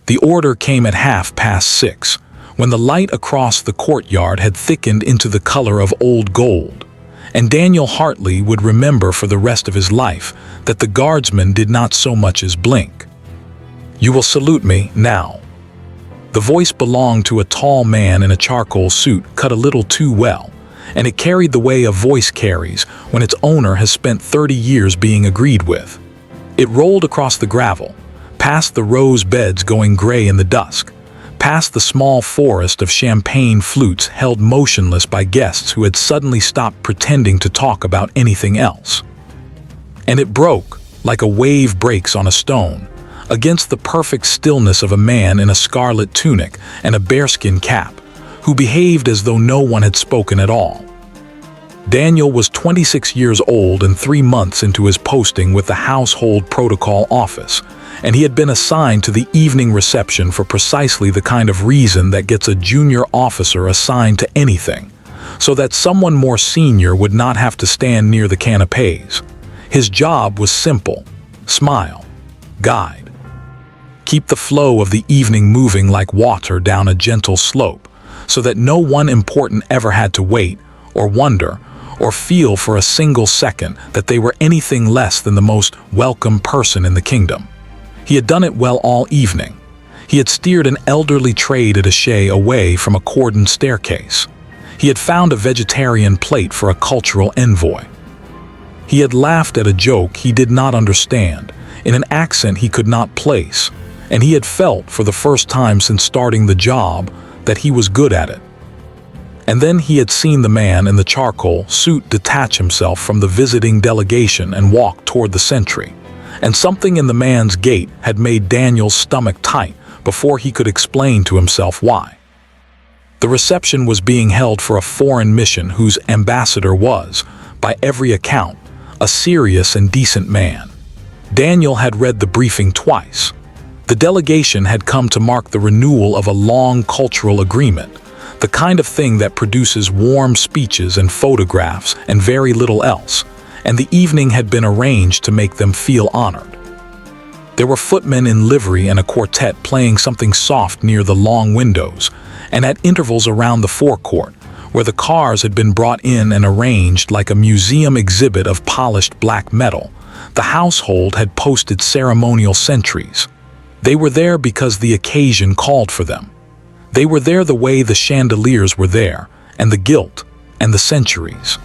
The order came at 6:30, when the light across the courtyard had thickened into the color of old gold, and Daniel Hartley would remember for the rest of his life that the guardsman did not so much as blink. "You will salute me now." The voice belonged to a tall man in a charcoal suit cut a little too well, and it carried the way a voice carries when its owner has spent 30 years being agreed with. It rolled across the gravel, past the rose beds going gray in the dusk, past the small forest of champagne flutes held motionless by guests who had suddenly stopped pretending to talk about anything else. And it broke, like a wave breaks on a stone, against the perfect stillness of a man in a scarlet tunic and a bearskin cap, who behaved as though no one had spoken at all. Daniel was 26 years old and 3 months into his posting with the Household Protocol Office, and he had been assigned to the evening reception for precisely the kind of reason that gets a junior officer assigned to anything, so that someone more senior would not have to stand near the canapes. His job was simple: smile, guide. Keep the flow of the evening moving like water down a gentle slope, so that no one important ever had to wait, or wonder, or feel for a single second that they were anything less than the most welcome person in the kingdom. He had done it well all evening. He had steered an elderly trade attaché away from a cordoned staircase. He had found a vegetarian plate for a cultural envoy. He had laughed at a joke he did not understand, in an accent he could not place, and he had felt for the first time since starting the job that he was good at it. And then he had seen the man in the charcoal suit detach himself from the visiting delegation and walk toward the sentry, and something in the man's gait had made Daniel's stomach tight before he could explain to himself why. The reception was being held for a foreign mission whose ambassador was, by every account, a serious and decent man. Daniel had read the briefing twice. The delegation had come to mark the renewal of a long cultural agreement, the kind of thing that produces warm speeches and photographs and very little else, and the evening had been arranged to make them feel honored. There were footmen in livery and a quartet playing something soft near the long windows, and at intervals around the forecourt, where the cars had been brought in and arranged like a museum exhibit of polished black metal, the household had posted ceremonial sentries. They were there because the occasion called for them. They were there the way the chandeliers were there, and the gilt, and the centuries.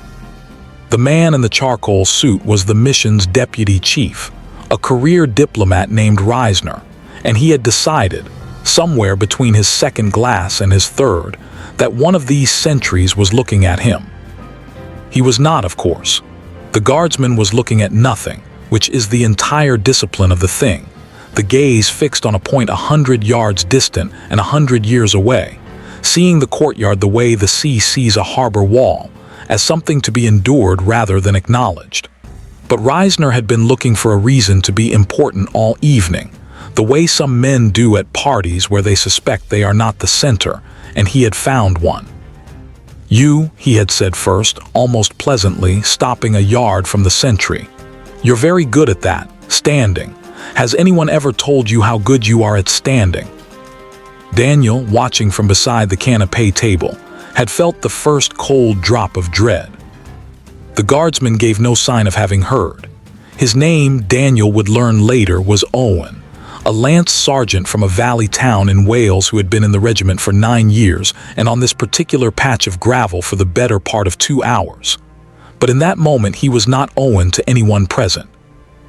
The man in the charcoal suit was the mission's deputy chief, a career diplomat named Reisner, and he had decided, somewhere between his second glass and his third, that one of these sentries was looking at him. He was not, of course. The guardsman was looking at nothing, which is the entire discipline of the thing, the gaze fixed on a point 100 yards distant and 100 years away, seeing the courtyard the way the sea sees a harbor wall, as something to be endured rather than acknowledged. But Reisner had been looking for a reason to be important all evening, the way some men do at parties where they suspect they are not the center, and he had found one. "You," he had said first, almost pleasantly, stopping a yard from the sentry. "You're very good at that, standing. Has anyone ever told you how good you are at standing?" Daniel, watching from beside the canapé table, had felt the first cold drop of dread. The guardsman gave no sign of having heard. His name, Daniel would learn later, was Owen, a lance sergeant from a valley town in Wales who had been in the regiment for 9 years and on this particular patch of gravel for the better part of 2 hours. But in that moment he was not Owen to anyone present.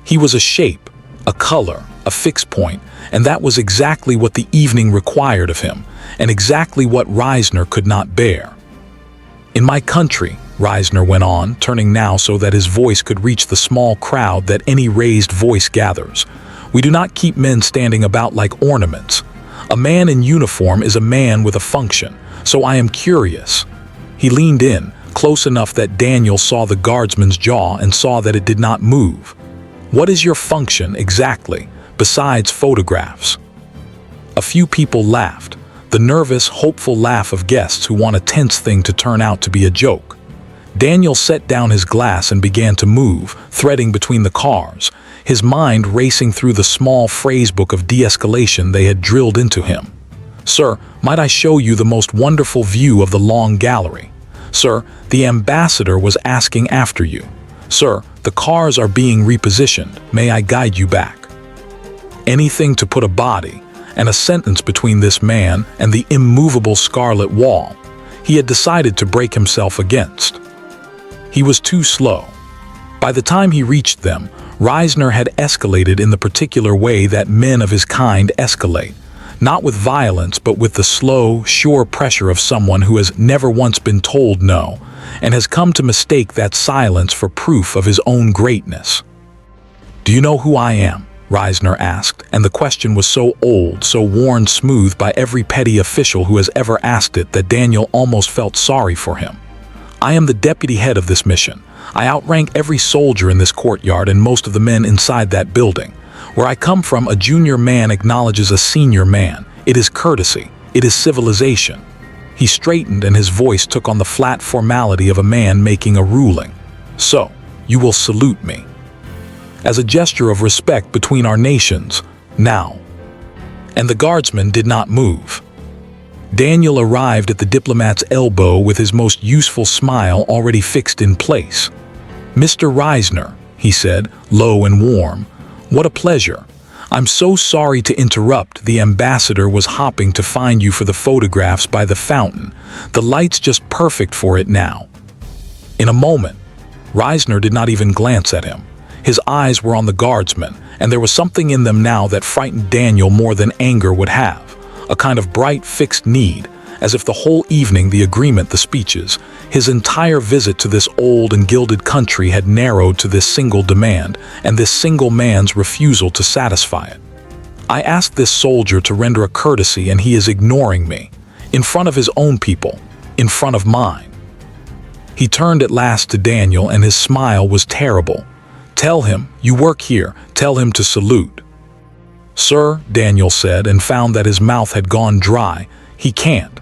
He was a shape, a color, a fixed point, and that was exactly what the evening required of him, and exactly what Reisner could not bear. "In my country," Reisner went on, turning now so that his voice could reach the small crowd that any raised voice gathers, "we do not keep men standing about like ornaments. A man in uniform is a man with a function, so I am curious." He leaned in, close enough that Daniel saw the guardsman's jaw and saw that it did not move. "What is your function, exactly, besides photographs?" A few people laughed, the nervous, hopeful laugh of guests who want a tense thing to turn out to be a joke. Daniel set down his glass and began to move, threading between the cars, his mind racing through the small phrasebook of de-escalation they had drilled into him. "Sir, might I show you the most wonderful view of the long gallery? Sir, the ambassador was asking after you. Sir, the cars are being repositioned. May I guide you back?" Anything to put a body and a sentence between this man and the immovable scarlet wall he had decided to break himself against. He was too slow. By the time he reached them, Reisner had escalated in the particular way that men of his kind escalate, not with violence but with the slow, sure pressure of someone who has never once been told no, and has come to mistake that silence for proof of his own greatness. "Do you know who I am?" Reisner asked, and the question was so old, so worn smooth by every petty official who has ever asked it that Daniel almost felt sorry for him. "I am the deputy head of this mission. I outrank every soldier in this courtyard and most of the men inside that building. Where I come from, a junior man acknowledges a senior man. It is courtesy. It is civilization." He straightened and his voice took on the flat formality of a man making a ruling. "So, you will salute me. As a gesture of respect between our nations, now." And the guardsman did not move. Daniel arrived at the diplomat's elbow with his most useful smile already fixed in place. "Mr. Reisner," he said, low and warm, "what a pleasure. I'm so sorry to interrupt. The ambassador was hopping to find you for the photographs by the fountain. The light's just perfect for it now." In a moment, Reisner did not even glance at him. His eyes were on the guardsman, and there was something in them now that frightened Daniel more than anger would have. A kind of bright, fixed need, as if the whole evening, the agreement, the speeches, his entire visit to this old and gilded country had narrowed to this single demand, and this single man's refusal to satisfy it. "I asked this soldier to render a courtesy and he is ignoring me, in front of his own people, in front of mine." He turned at last to Daniel and his smile was terrible. "Tell him, you work here, tell him to salute." "Sir," Daniel said, and found that his mouth had gone dry, "he can't.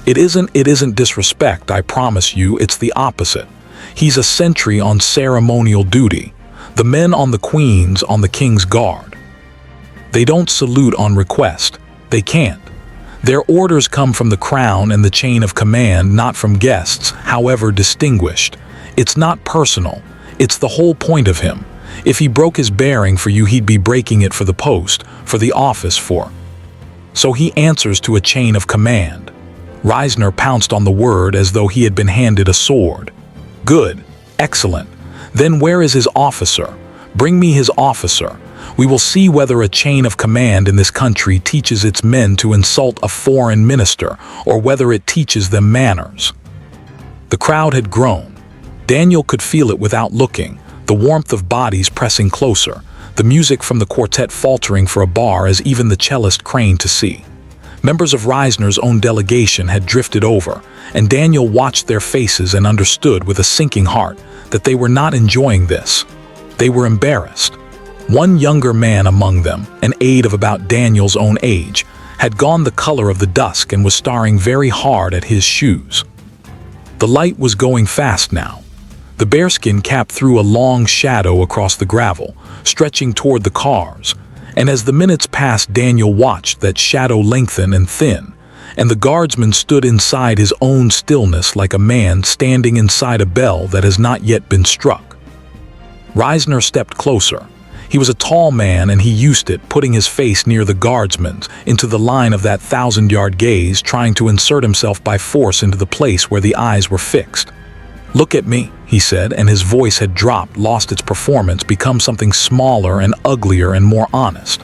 It isn't disrespect, I promise you, it's the opposite. He's a sentry on ceremonial duty. The men on the Queen's, on the King's guard. They don't salute on request. They can't. Their orders come from the crown and the chain of command, not from guests, however distinguished. It's not personal. It's the whole point of him. If he broke his bearing for you, he'd be breaking it for the post, for the office, for. So he answers to a chain of command." Reisner pounced on the word as though he had been handed a sword. "Good. Excellent. Then where is his officer? Bring me his officer. We will see whether a chain of command in this country teaches its men to insult a foreign minister, or whether it teaches them manners." The crowd had grown. Daniel could feel it without looking, the warmth of bodies pressing closer, the music from the quartet faltering for a bar as even the cellist craned to see. Members of Reisner's own delegation had drifted over, and Daniel watched their faces and understood with a sinking heart that they were not enjoying this. They were embarrassed. One younger man among them, an aide of about Daniel's own age, had gone the color of the dusk and was staring very hard at his shoes. The light was going fast now. The bearskin cap threw a long shadow across the gravel, stretching toward the cars, and as the minutes passed, Daniel watched that shadow lengthen and thin, and the guardsman stood inside his own stillness like a man standing inside a bell that has not yet been struck. Reisner stepped closer. He was a tall man and he used it, putting his face near the guardsman's, into the line of that 1,000-yard gaze, trying to insert himself by force into the place where the eyes were fixed. "Look at me," he said, and his voice had dropped, lost its performance, become something smaller and uglier and more honest.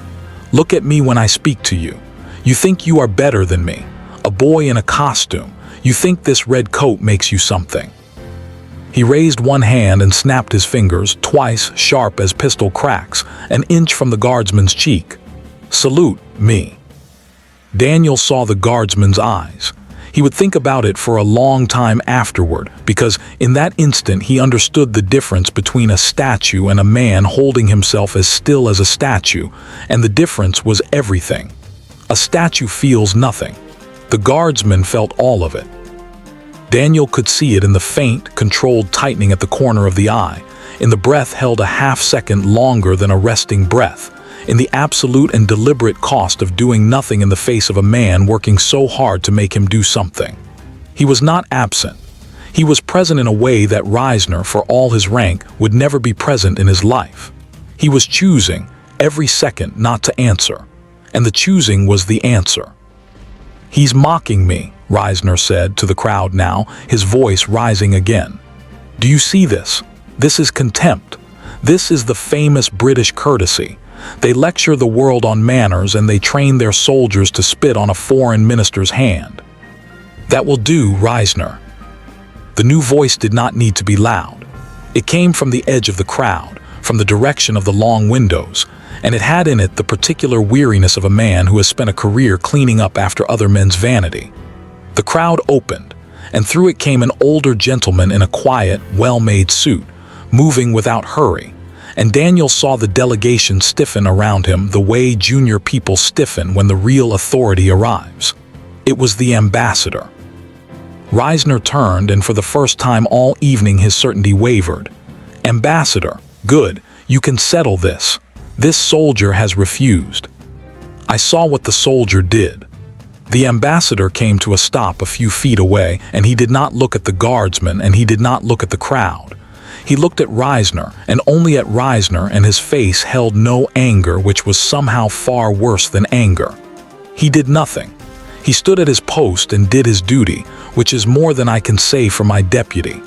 "Look at me when I speak to you. You think you are better than me, a boy in a costume. You think this red coat makes you something." He raised one hand and snapped his fingers, twice, sharp as pistol cracks, an inch from the guardsman's cheek. "Salute me." Daniel saw the guardsman's eyes. He would think about it for a long time afterward, because in that instant he understood the difference between a statue and a man holding himself as still as a statue, and the difference was everything. A statue feels nothing. The guardsman felt all of it. Daniel could see it in the faint, controlled tightening at the corner of the eye, in the breath held a half-second longer than a resting breath, in the absolute and deliberate cost of doing nothing in the face of a man working so hard to make him do something. He was not absent. He was present in a way that Reisner, for all his rank, would never be present in his life. He was choosing, every second, not to answer. And the choosing was the answer. "He's mocking me," Reisner said to the crowd now, his voice rising again. "Do you see this? This is contempt. This is the famous British courtesy. They lecture the world on manners and they train their soldiers to spit on a foreign minister's hand." "That will do, Reisner." The new voice did not need to be loud. It came from the edge of the crowd, from the direction of the long windows, and it had in it the particular weariness of a man who has spent a career cleaning up after other men's vanity. The crowd opened, and through it came an older gentleman in a quiet, well-made suit, moving without hurry, and Daniel saw the delegation stiffen around him the way junior people stiffen when the real authority arrives. It was the ambassador. Reisner turned, and for the first time all evening his certainty wavered. "Ambassador, good, you can settle this. This soldier has refused." I saw what the soldier did. The ambassador came to a stop a few feet away, and he did not look at the guardsmen, and he did not look at the crowd. He looked at Reisner, and only at Reisner, and his face held no anger, which was somehow far worse than anger. He did nothing. He stood at his post and did his duty, which is more than I can say for my deputy.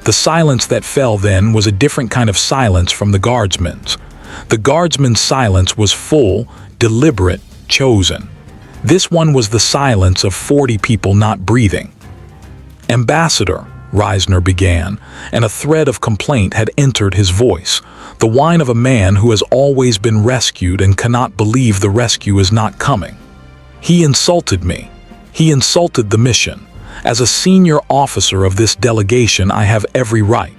The silence that fell then was a different kind of silence from the guardsmen's. The guardsmen's silence was full, deliberate, chosen. This one was the silence of 40 people not breathing. "Ambassador," Reisner began, and a thread of complaint had entered his voice, the whine of a man who has always been rescued and cannot believe the rescue is not coming. "He insulted me. He insulted the mission. As a senior officer of this delegation, I have every right."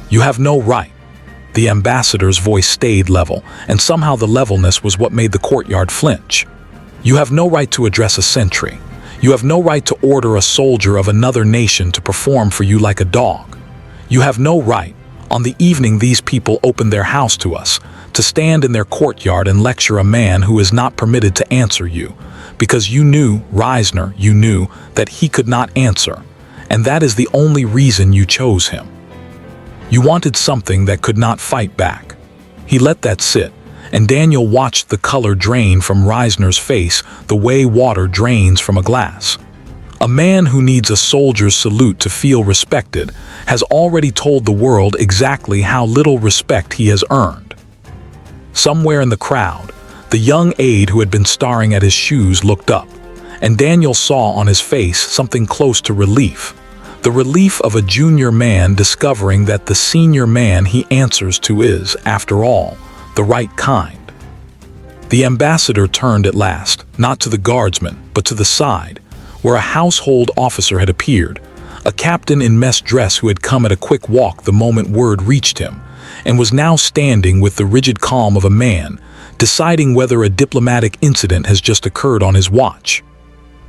"You have no right." The ambassador's voice stayed level, and somehow the levelness was what made the courtyard flinch. "You have no right to address a sentry. You have no right to order a soldier of another nation to perform for you like a dog. You have no right, on the evening these people opened their house to us, to stand in their courtyard and lecture a man who is not permitted to answer you, because you knew, Reisner, you knew that he could not answer, and that is the only reason you chose him. You wanted something that could not fight back." He let that sit, and Daniel watched the color drain from Reisner's face the way water drains from a glass. A man who needs a soldier's salute to feel respected has already told the world exactly how little respect he has earned. Somewhere in the crowd, the young aide who had been staring at his shoes looked up, and Daniel saw on his face something close to relief. The relief of a junior man discovering that the senior man he answers to is, after all, the right kind. The ambassador turned at last, not to the guardsman, but to the side, where a household officer had appeared, a captain in mess dress who had come at a quick walk the moment word reached him, and was now standing with the rigid calm of a man, deciding whether a diplomatic incident has just occurred on his watch.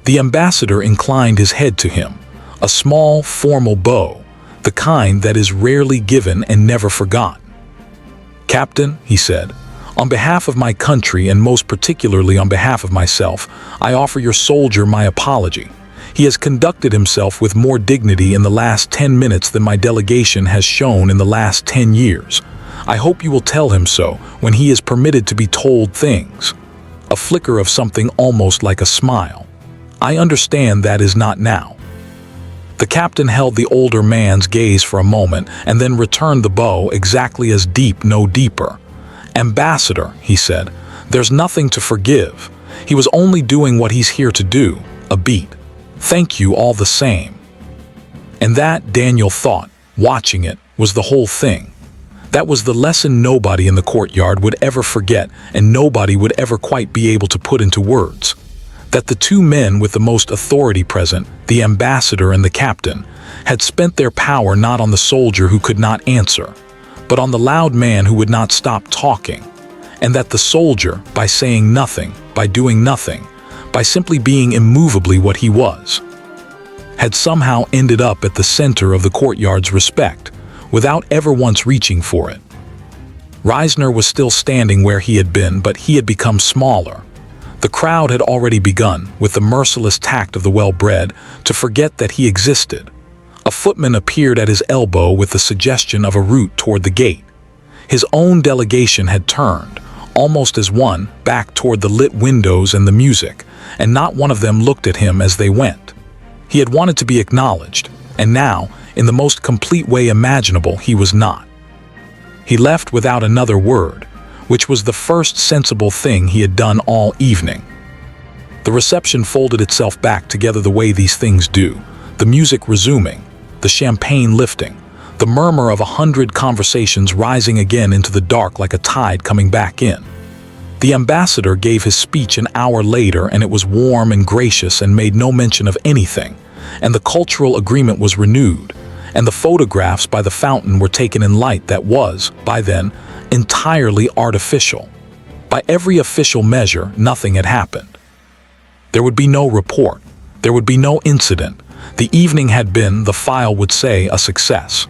The ambassador inclined his head to him, a small, formal bow, the kind that is rarely given and never forgotten. "Captain," he said, "on behalf of my country and most particularly on behalf of myself, I offer your soldier my apology. He has conducted himself with more dignity in the last 10 minutes than my delegation has shown in the last 10 years. I hope you will tell him so when he is permitted to be told things." A flicker of something almost like a smile. "I understand that is not now." The captain held the older man's gaze for a moment and then returned the bow exactly as deep, no deeper. "Ambassador," he said, "there's nothing to forgive. He was only doing what he's here to do, a beat. Thank you all the same." And that, Daniel thought, watching it, was the whole thing. That was the lesson nobody in the courtyard would ever forget and nobody would ever quite be able to put into words. That the two men with the most authority present, the ambassador and the captain, had spent their power not on the soldier who could not answer, but on the loud man who would not stop talking, and that the soldier, by saying nothing, by doing nothing, by simply being immovably what he was, had somehow ended up at the center of the courtyard's respect, without ever once reaching for it. Reisner was still standing where he had been, but he had become smaller. The crowd had already begun, with the merciless tact of the well-bred, to forget that he existed. A footman appeared at his elbow with the suggestion of a route toward the gate. His own delegation had turned, almost as one, back toward the lit windows and the music, and not one of them looked at him as they went. He had wanted to be acknowledged, and now, in the most complete way imaginable, he was not. He left without another word, which was the first sensible thing he had done all evening. The reception folded itself back together the way these things do, the music resuming, the champagne lifting, the murmur of 100 conversations rising again into the dark like a tide coming back in. The ambassador gave his speech an hour later, and it was warm and gracious and made no mention of anything, and the cultural agreement was renewed, and the photographs by the fountain were taken in light that was, by then, entirely artificial. By every official measure, nothing had happened. There would be no report. There would be no incident. The evening had been, the file would say, a success.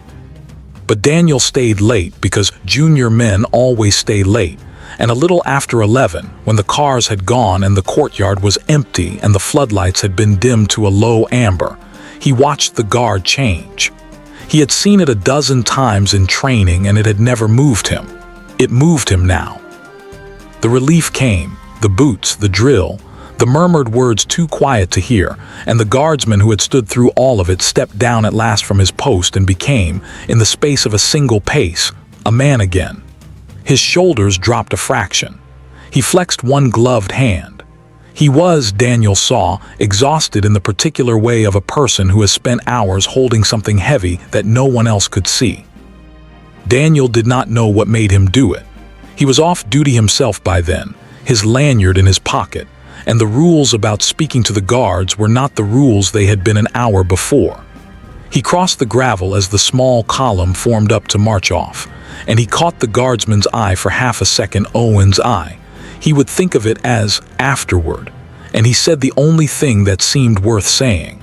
But Daniel stayed late because junior men always stay late, and a little after 11, when the cars had gone and the courtyard was empty and the floodlights had been dimmed to a low amber, he watched the guard change. He had seen it a dozen times in training, and it had never moved him. It moved him now. The relief came, the boots, the drill, the murmured words too quiet to hear, and the guardsman who had stood through all of it stepped down at last from his post and became, in the space of a single pace, a man again. His shoulders dropped a fraction. He flexed one gloved hand. He was, Daniel saw, exhausted in the particular way of a person who has spent hours holding something heavy that no one else could see. Daniel did not know what made him do it. He was off duty himself by then, his lanyard in his pocket, and the rules about speaking to the guards were not the rules they had been an hour before. He crossed the gravel as the small column formed up to march off, and he caught the guardsman's eye for half a second. Owen's eye. He would think of it as afterward, and he said the only thing that seemed worth saying.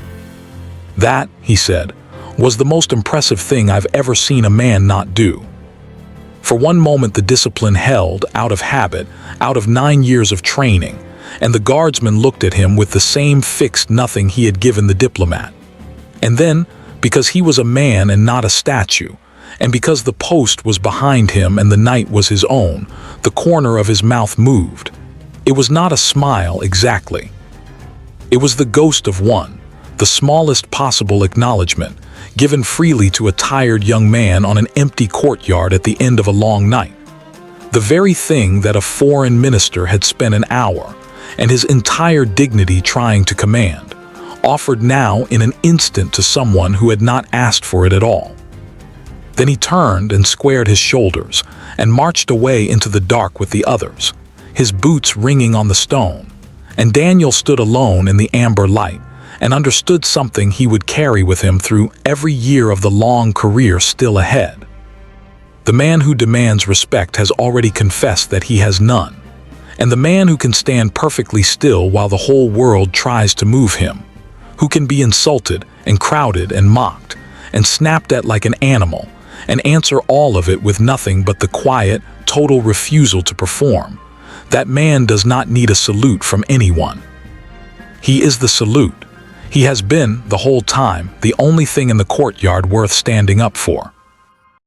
That, he said, was the most impressive thing I've ever seen a man not do. For one moment the discipline held, out of habit, out of 9 years of training, and the guardsman looked at him with the same fixed nothing he had given the diplomat. And then, because he was a man and not a statue, and because the post was behind him and the night was his own, the corner of his mouth moved. It was not a smile exactly. It was the ghost of one, the smallest possible acknowledgement, given freely to a tired young man on an empty courtyard at the end of a long night. The very thing that a foreign minister had spent an hour, and his entire dignity trying to command, offered now in an instant to someone who had not asked for it at all. Then he turned and squared his shoulders and marched away into the dark with the others, his boots ringing on the stone, and Daniel stood alone in the amber light and understood something he would carry with him through every year of the long career still ahead. The man who demands respect has already confessed that he has none, and the man who can stand perfectly still while the whole world tries to move him, who can be insulted and crowded and mocked and snapped at like an animal, and answer all of it with nothing but the quiet, total refusal to perform, that man does not need a salute from anyone. He is the salute. He has been, the whole time, the only thing in the courtyard worth standing up for.